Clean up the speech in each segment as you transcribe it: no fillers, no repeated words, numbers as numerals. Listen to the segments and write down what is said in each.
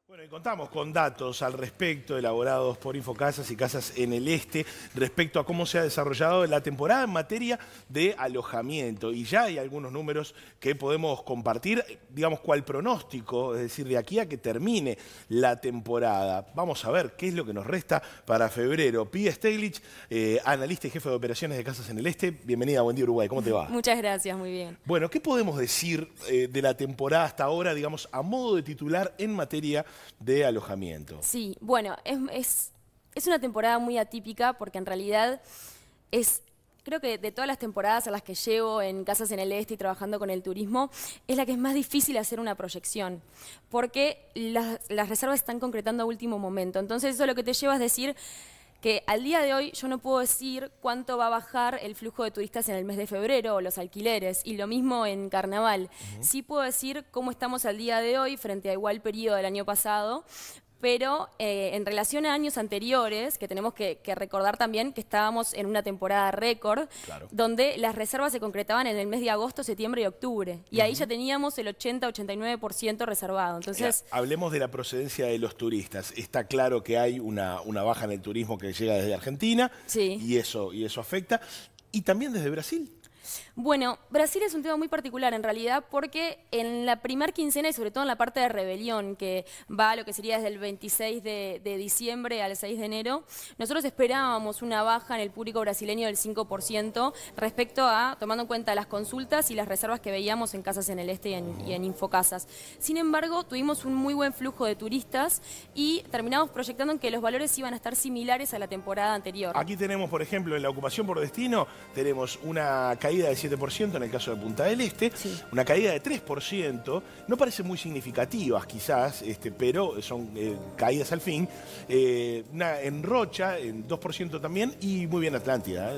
Bueno, y contamos con datos al respecto elaborados por Infocasas y Casas en el Este respecto a cómo se ha desarrollado la temporada en materia de alojamiento. Y ya hay algunos números que podemos compartir, digamos, cuál pronóstico, es decir, de aquí a que termine la temporada. Vamos a ver qué es lo que nos resta para febrero. Pia Steglich, analista y jefe de operaciones de Casas en el Este. Bienvenida a Buen Día Uruguay, ¿cómo te va? Muchas gracias, muy bien. Bueno, ¿qué podemos decir de la temporada hasta ahora, digamos, a modo de titular en materia de alojamiento? Sí, bueno, es una temporada muy atípica porque en realidad creo que de todas las temporadas a las que llevo en Casas en el Este y trabajando con el turismo, es la que es más difícil hacer una proyección, porque las reservas están concretando a último momento. Entonces eso lo que te lleva es decir que al día de hoy yo no puedo decir cuánto va a bajar el flujo de turistas en el mes de febrero o los alquileres, y lo mismo en carnaval. Sí puedo decir cómo estamos al día de hoy frente a igual periodo del año pasado, pero en relación a años anteriores, que tenemos que recordar también que estábamos en una temporada récord, Claro. donde las reservas se concretaban en el mes de agosto, septiembre y octubre, y ahí ya teníamos el 80-89% reservado. Entonces, Hablemos de la procedencia de los turistas. Está claro que hay una baja en el turismo que llega desde Argentina, sí. y eso afecta. Y también desde Brasil. Bueno, Brasil es un tema muy particular en realidad porque en la primer quincena y sobre todo en la parte de rebelión, que va a lo que sería desde el 26 de diciembre al 6 de enero, nosotros esperábamos una baja en el público brasileño del 5% respecto a, tomando en cuenta las consultas y las reservas que veíamos en Casas en el Este y en Infocasas. Sin embargo, tuvimos un muy buen flujo de turistas y terminamos proyectando en que los valores iban a estar similares a la temporada anterior. Aquí tenemos, por ejemplo, en la ocupación por destino, tenemos una caída de 7% en el caso de Punta del Este, Sí. una caída de 3%, no parecen muy significativas quizás, pero son caídas al fin. En Rocha, en 2% también, y muy bien Atlántida.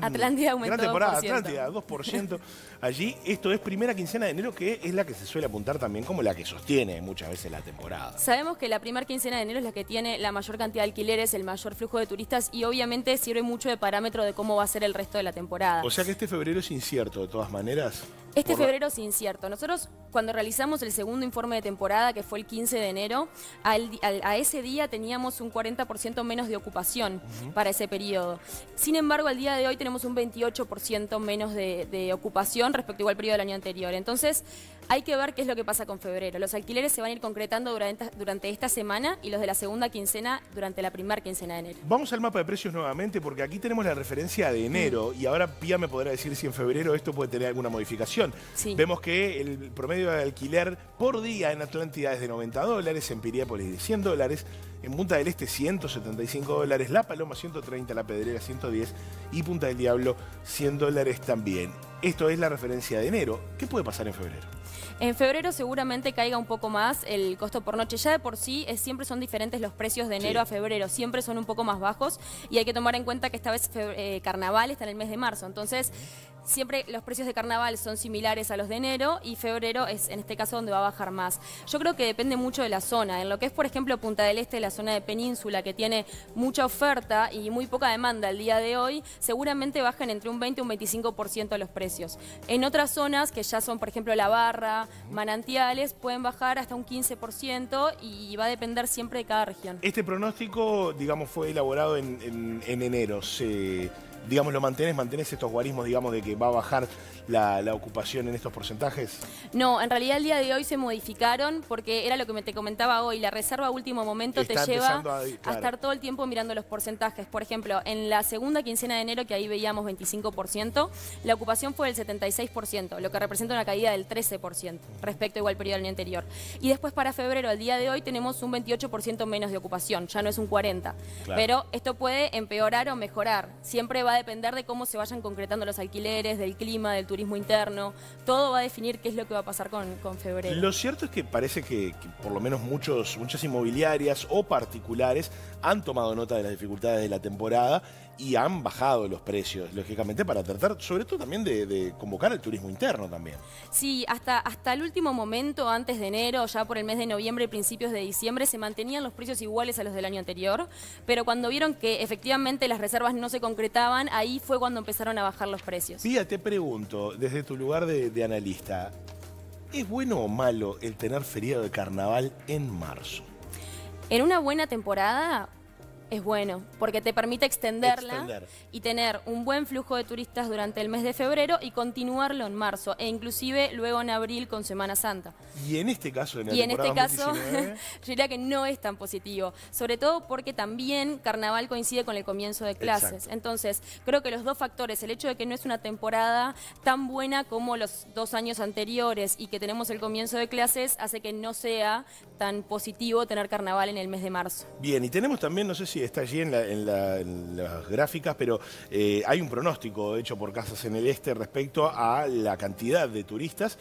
Atlántida aumentó gran temporada, 2%. Atlántida, 2% allí. Esto es primera quincena de enero, que es la que se suele apuntar también como la que sostiene muchas veces la temporada. Sabemos que la primera quincena de enero es la que tiene la mayor cantidad de alquileres, el mayor flujo de turistas y obviamente sirve mucho de parámetro de cómo va a ser el resto de la temporada. O sea que este febrero es incierto de todas maneras. Este febrero es incierto. Nosotros, cuando realizamos el segundo informe de temporada, que fue el 15 de enero, a ese día teníamos un 40% menos de ocupación para ese periodo. Sin embargo, al día de hoy tenemos un 28% menos de ocupación respecto igual periodo del año anterior. Entonces, hay que ver qué es lo que pasa con febrero. Los alquileres se van a ir concretando durante esta semana y los de la segunda quincena durante la primera quincena de enero. Vamos al mapa de precios nuevamente porque aquí tenemos la referencia de enero y ahora Pia me podrá decir si en febrero esto puede tener alguna modificación. Sí. Vemos que el promedio de alquiler por día en Atlántida es de $90, en Piriápolis de $100, en Punta del Este $175, La Paloma 130, La Pedrera 110 y Punta del Diablo $100 también. Esto es la referencia de enero. ¿Qué puede pasar en febrero? En febrero seguramente caiga un poco más el costo por noche. Ya de por sí siempre son diferentes los precios de enero a febrero, siempre son un poco más bajos y hay que tomar en cuenta que esta vez carnaval está en el mes de marzo. Entonces, siempre los precios de carnaval son similares a los de enero y febrero es en este caso donde va a bajar más. Yo creo que depende mucho de la zona. En lo que es, por ejemplo, Punta del Este, la zona de Península, que tiene mucha oferta y muy poca demanda al día de hoy, seguramente bajan entre un 20 y un 25% los precios. En otras zonas, que ya son, por ejemplo, La Barra, Manantiales, pueden bajar hasta un 15% y va a depender siempre de cada región. Este pronóstico, digamos, fue elaborado en enero. Digamos, ¿mantenés estos guarismos, digamos, de que va a bajar la ocupación en estos porcentajes? No, en realidad el día de hoy se modificaron porque era lo que te comentaba hoy. La reserva a último momento Está te lleva empezando a estar todo el tiempo mirando los porcentajes. Por ejemplo, en la segunda quincena de enero, que ahí veíamos 25%, la ocupación fue del 76%, lo que representa una caída del 13% respecto igual periodo del año anterior. Y después para febrero, al día de hoy, tenemos un 28% menos de ocupación, ya no es un 40%. Claro. Pero esto puede empeorar o mejorar. Siempre va a depender de cómo se vayan concretando los alquileres, del clima, del turismo interno. Todo va a definir qué es lo que va a pasar con febrero. Lo cierto es que parece que por lo menos muchas inmobiliarias o particulares han tomado nota de las dificultades de la temporada y han bajado los precios, lógicamente, para tratar, sobre todo también de convocar al turismo interno también. Sí, hasta el último momento, antes de enero, ya por el mes de noviembre y principios de diciembre, se mantenían los precios iguales a los del año anterior, pero cuando vieron que efectivamente las reservas no se concretaban, ahí fue cuando empezaron a bajar los precios. Pia, te pregunto, desde tu lugar de analista, ¿Es bueno o malo el tener feriado de carnaval en marzo? En una buena temporada es bueno, porque te permite extenderla y tener un buen flujo de turistas durante el mes de febrero y continuarlo en marzo, e inclusive luego en abril con Semana Santa. Y en este caso, yo diría que no es tan positivo, sobre todo porque también Carnaval coincide con el comienzo de clases. Exacto. Entonces, creo que los dos factores, el hecho de que no es una temporada tan buena como los 2 años anteriores y que tenemos el comienzo de clases, hace que no sea tan positivo tener Carnaval en el mes de marzo. Bien, y tenemos también, no sé si está allí en las gráficas, pero hay un pronóstico hecho por Casas en el Este respecto a la cantidad de turistas,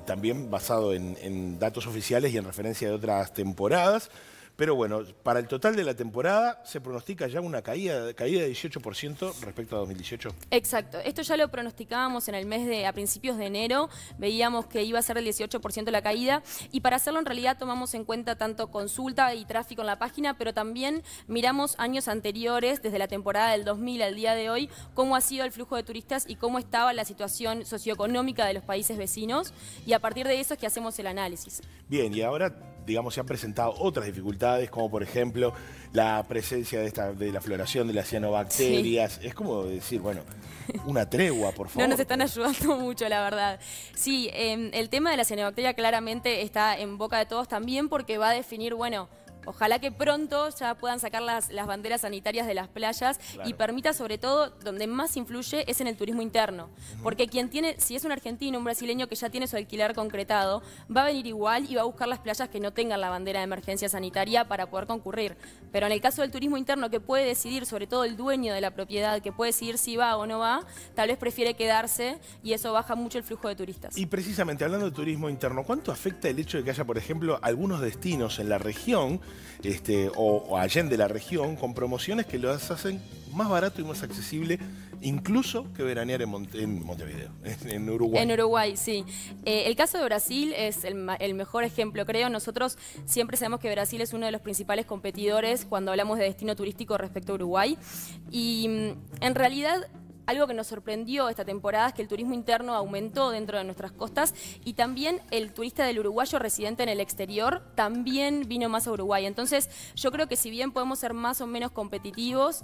también basado en datos oficiales y en referencia de otras temporadas. Pero bueno, para el total de la temporada se pronostica ya una caída de 18% respecto a 2018. Exacto. Esto ya lo pronosticábamos en el mes a principios de enero. Veíamos que iba a ser el 18% la caída. Y para hacerlo en realidad tomamos en cuenta tanto consulta y tráfico en la página, pero también miramos años anteriores, desde la temporada del 2000 al día de hoy, cómo ha sido el flujo de turistas y cómo estaba la situación socioeconómica de los países vecinos. Y a partir de eso es que hacemos el análisis. Bien, y ahora, digamos, se han presentado otras dificultades, como por ejemplo la presencia de la floración de las cianobacterias. Sí. Es como decir, bueno, una tregua, por favor. No nos están ayudando mucho, la verdad. Sí, el tema de la cianobacteria claramente está en boca de todos también porque va a definir, bueno, ojalá que pronto ya puedan sacar las banderas sanitarias de las playas, claro, y permita, sobre todo, donde más influye es en el turismo interno. Porque quien tiene, si es un argentino, un brasileño que ya tiene su alquiler concretado, va a venir igual y va a buscar las playas que no tengan la bandera de emergencia sanitaria para poder concurrir. Pero en el caso del turismo interno, que puede decidir, sobre todo el dueño de la propiedad, que puede decidir si va o no va, tal vez prefiere quedarse y eso baja mucho el flujo de turistas. Y precisamente hablando de turismo interno, ¿cuánto afecta el hecho de que haya, por ejemplo, algunos destinos en la región o allende la región con promociones que los hacen más barato y más accesible, incluso que veranear en Montevideo, en Uruguay? En Uruguay, sí. El caso de Brasil es el mejor ejemplo, creo. Nosotros siempre sabemos que Brasil es uno de los principales competidores cuando hablamos de destino turístico respecto a Uruguay. Y en realidad, algo que nos sorprendió esta temporada es que el turismo interno aumentó dentro de nuestras costas y también el turista del uruguayo residente en el exterior también vino más a Uruguay. Entonces yo creo que si bien podemos ser más o menos competitivos,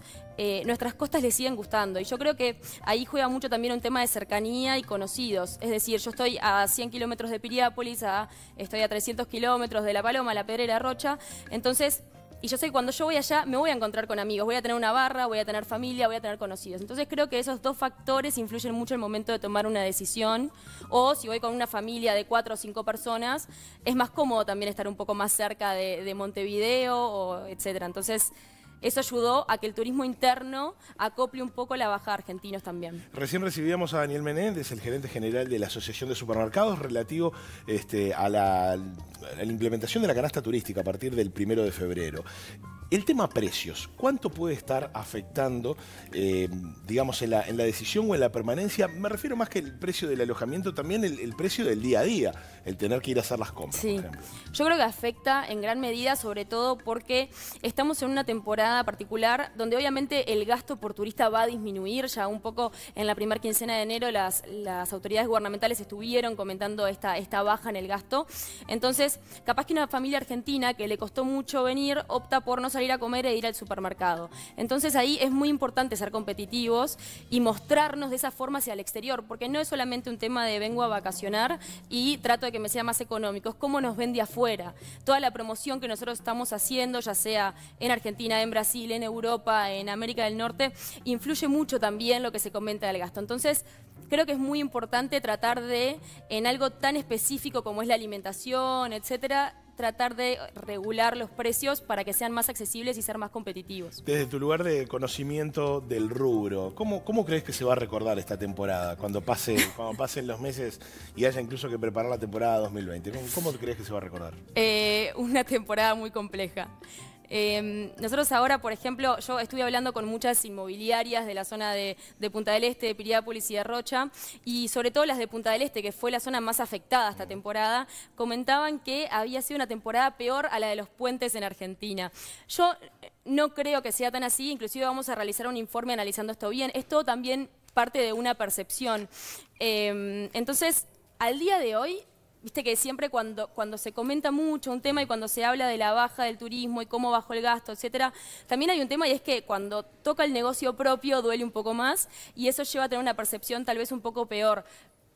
nuestras costas les siguen gustando. Y yo creo que ahí juega mucho también un tema de cercanía y conocidos. Es decir, yo estoy a 100 kilómetros de Piriápolis, estoy a 300 kilómetros de La Paloma, La Pedrera, Rocha. Entonces, y yo sé que cuando yo voy allá me voy a encontrar con amigos, voy a tener una barra, voy a tener familia, voy a tener conocidos. Entonces creo que esos dos factores influyen mucho en el momento de tomar una decisión. O si voy con una familia de 4 o 5 personas, es más cómodo también estar un poco más cerca de Montevideo, etcétera. Entonces eso ayudó a que el turismo interno acople un poco la baja de argentinos también. Recién recibíamos a Daniel Menéndez, el gerente general de la Asociación de Supermercados, relativo a la implementación de la canasta turística a partir del 1 de febrero. El tema precios, ¿cuánto puede estar afectando, digamos, en la decisión o en la permanencia? Me refiero más que el precio del alojamiento, también el precio del día a día, el tener que ir a hacer las compras, sí, por ejemplo. Yo creo que afecta en gran medida, sobre todo porque estamos en una temporada particular donde obviamente el gasto por turista va a disminuir. Ya un poco en la primera quincena de enero las autoridades gubernamentales estuvieron comentando esta baja en el gasto. Entonces, capaz que una familia argentina que le costó mucho venir opta por no salir a comer e ir al supermercado. Entonces ahí es muy importante ser competitivos y mostrarnos de esa forma hacia el exterior, porque no es solamente un tema de vengo a vacacionar y trato de que me sea más económico, es cómo nos ven de afuera. Toda la promoción que nosotros estamos haciendo, ya sea en Argentina, en Brasil, en Europa, en América del Norte, influye mucho también lo que se comenta del gasto. Entonces, creo que es muy importante tratar de, en algo tan específico como es la alimentación, etcétera, tratar de regular los precios para que sean más accesibles y ser más competitivos. Desde tu lugar de conocimiento del rubro, ¿cómo crees que se va a recordar esta temporada cuando pasen los meses y haya incluso que preparar la temporada 2020? ¿Cómo crees que se va a recordar? Una temporada muy compleja. Nosotros ahora, por ejemplo, yo estuve hablando con muchas inmobiliarias de la zona de Punta del Este, de Piriápolis y de Rocha, y sobre todo las de Punta del Este, que fue la zona más afectada esta temporada, comentaban que había sido una temporada peor a la de los puentes en Argentina. Yo no creo que sea tan así, inclusive vamos a realizar un informe analizando esto bien. Es todo también parte de una percepción. Entonces, al día de hoy, viste que siempre cuando se comenta mucho un tema y cuando se habla de la baja del turismo y cómo bajó el gasto, etcétera, también hay un tema y es que cuando toca el negocio propio duele un poco más y eso lleva a tener una percepción tal vez un poco peor.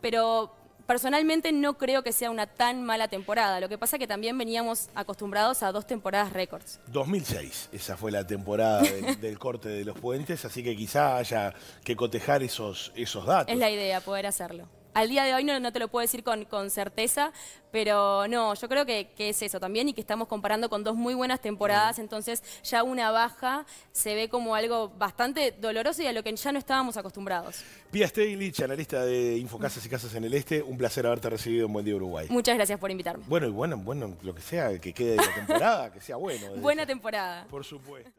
Pero personalmente no creo que sea una tan mala temporada. Lo que pasa es que también veníamos acostumbrados a 2 temporadas récords. 2006, esa fue la temporada del corte de los puentes, así que quizá haya que cotejar esos datos. Es la idea, poder hacerlo. Al día de hoy no te lo puedo decir con certeza, pero no, yo creo que es eso también y que estamos comparando con 2 muy buenas temporadas, entonces ya una baja se ve como algo bastante doloroso y a lo que ya no estábamos acostumbrados. Pía Steilich, analista de Infocasas y Casas en el Este, un placer haberte recibido en Buen Día Uruguay. Muchas gracias por invitarme. Bueno, lo que sea, que quede de la temporada, que sea bueno. Buena temporada. Por supuesto.